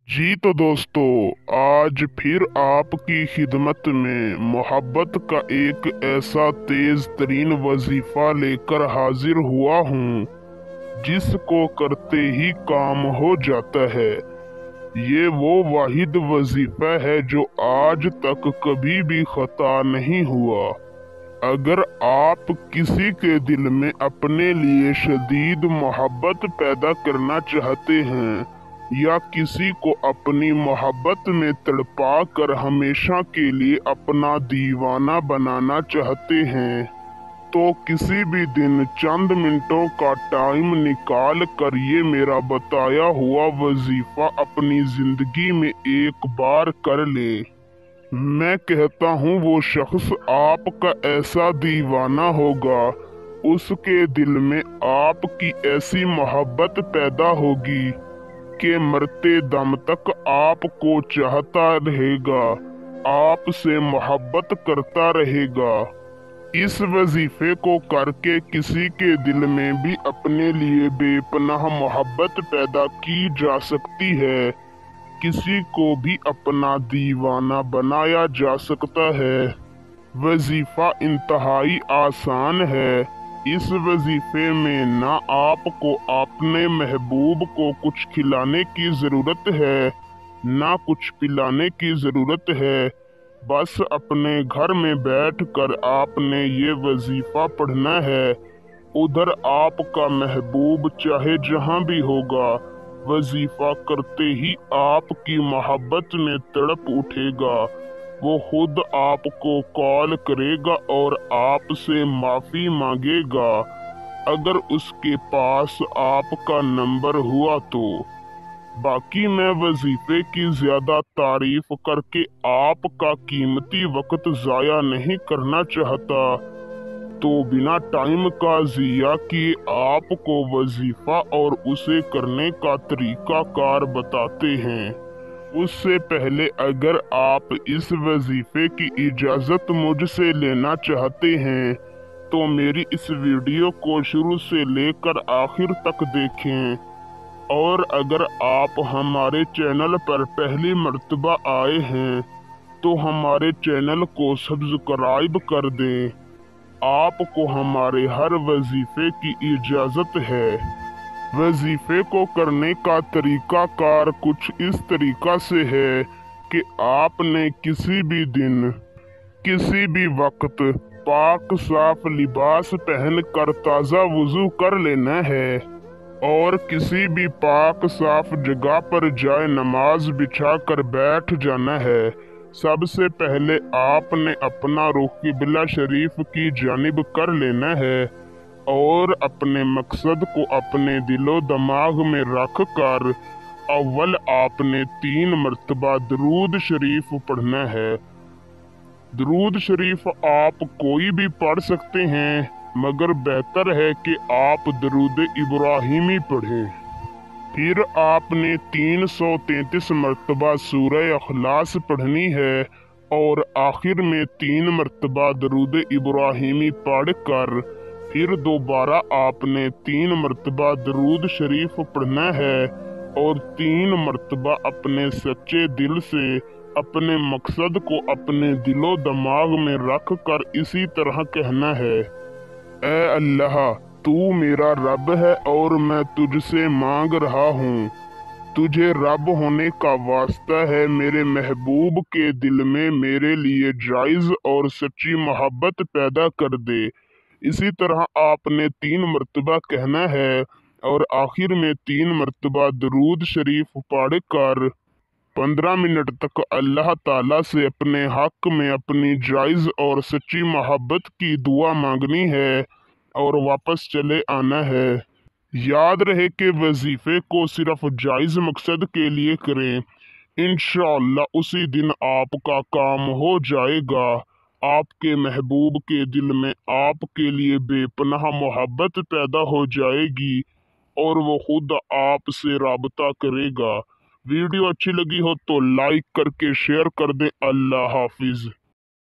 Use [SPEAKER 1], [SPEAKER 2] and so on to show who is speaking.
[SPEAKER 1] जी तो दोस्तों, आज फिर आपकी खिदमत में मोहब्बत का एक ऐसा तेज तरीन वजीफा लेकर हाजिर हुआ हूँ जिसको करते ही काम हो जाता है। ये वो वाहिद वजीफा है जो आज तक कभी भी खता नहीं हुआ। अगर आप किसी के दिल में अपने लिए शदीद मोहब्बत पैदा करना चाहते हैं या किसी को अपनी मोहब्बत में तड़पा कर हमेशा के लिए अपना दीवाना बनाना चाहते हैं, तो किसी भी दिन चंद मिनटों का टाइम निकाल कर ये मेरा बताया हुआ वजीफा अपनी जिंदगी में एक बार कर ले। मैं कहता हूँ वो शख्स आपका ऐसा दीवाना होगा, उसके दिल में आपकी ऐसी मोहब्बत पैदा होगी कि मरते दम तक आपको चाहता रहेगा, आपसे मोहब्बत करता रहेगा। इस वजीफे को करके किसी के दिल में भी अपने लिए बेपनाह मोहब्बत पैदा की जा सकती है, किसी को भी अपना दीवाना बनाया जा सकता है। वजीफा इंतहाई आसान है। इस वजीफे में ना आपको अपने महबूब को कुछ खिलाने की ज़रूरत है, ना कुछ पिलाने की ज़रूरत है। बस अपने घर में बैठकर आपने ये वजीफा पढ़ना है। उधर आपका महबूब चाहे जहाँ भी होगा, वजीफा करते ही आपकी मोहब्बत में तड़प उठेगा। वो खुद आपको कॉल करेगा और आपसे माफ़ी मांगेगा, अगर उसके पास आपका नंबर हुआ तो। बाकी मैं वजीफे की ज़्यादा तारीफ करके आपका कीमती वक्त ज़ाया नहीं करना चाहता, तो बिना टाइम का ज़िया किए आपको वजीफा और उसे करने का तरीका कार बताते हैं। उससे पहले अगर आप इस वजीफे की इजाज़त मुझसे लेना चाहते हैं तो मेरी इस वीडियो को शुरू से लेकर आखिर तक देखें। और अगर आप हमारे चैनल पर पहली मर्तबा आए हैं तो हमारे चैनल को सब्सक्राइब कर दें। आपको हमारे हर वजीफे की इजाज़त है। वजीफे को करने का तरीका कार कुछ इस तरीका से है कि आपने किसी भी दिन किसी भी वक्त पाक साफ लिबास पहनकर ताज़ा वुज़ू कर लेना है और किसी भी पाक साफ जगह पर जाए नमाज बिछा कर बैठ जाना है। सबसे पहले आपने अपना रुख किबला शरीफ की जानिब कर लेना है और अपने मकसद को अपने दिलो दिमाग में रख कर अव्वल आपने 3 मरतबा दरूद शरीफ पढ़ना है। दरूद शरीफ आप कोई भी पढ़ सकते हैं, मगर बेहतर है कि आप दरूद इब्राहिमी पढ़ें। फिर आपने 333 मरतबा सूरह अखलास पढ़नी है और आखिर में 3 मरतबा दरूद इब्राहिमी पढ़ कर फिर दोबारा आपने 3 मरतबा दरूद शरीफ पढ़ना है और 3 मरतबा अपने सच्चे दिल से अपने मकसद को अपने दिलो दिमाग में रख कर इसी तरह कहना है, ऐ अल्लाह, तू मेरा रब है और मैं तुझसे मांग रहा हूँ। तुझे रब होने का वास्ता है मेरे महबूब के दिल में मेरे लिए जायज़ और सच्ची मोहब्बत पैदा कर दे। इसी तरह आपने 3 मरतबा कहना है और आखिर में 3 मरतबा दरूद शरीफ पढ़ कर 15 मिनट तक अल्लाह ताला से अपने हक में अपनी जायज़ और सच्ची मोहब्बत की दुआ मांगनी है और वापस चले आना है। याद रहे कि वजीफे को सिर्फ जायज़ मकसद के लिए करें, इंशाअल्लाह उसी दिन आपका काम हो जाएगा। आपके महबूब के दिल में आपके लिए बेपनाह मोहब्बत पैदा हो जाएगी और वो खुद आपसे राबता करेगा। वीडियो अच्छी लगी हो तो लाइक करके शेयर कर दें। अल्लाह हाफिज।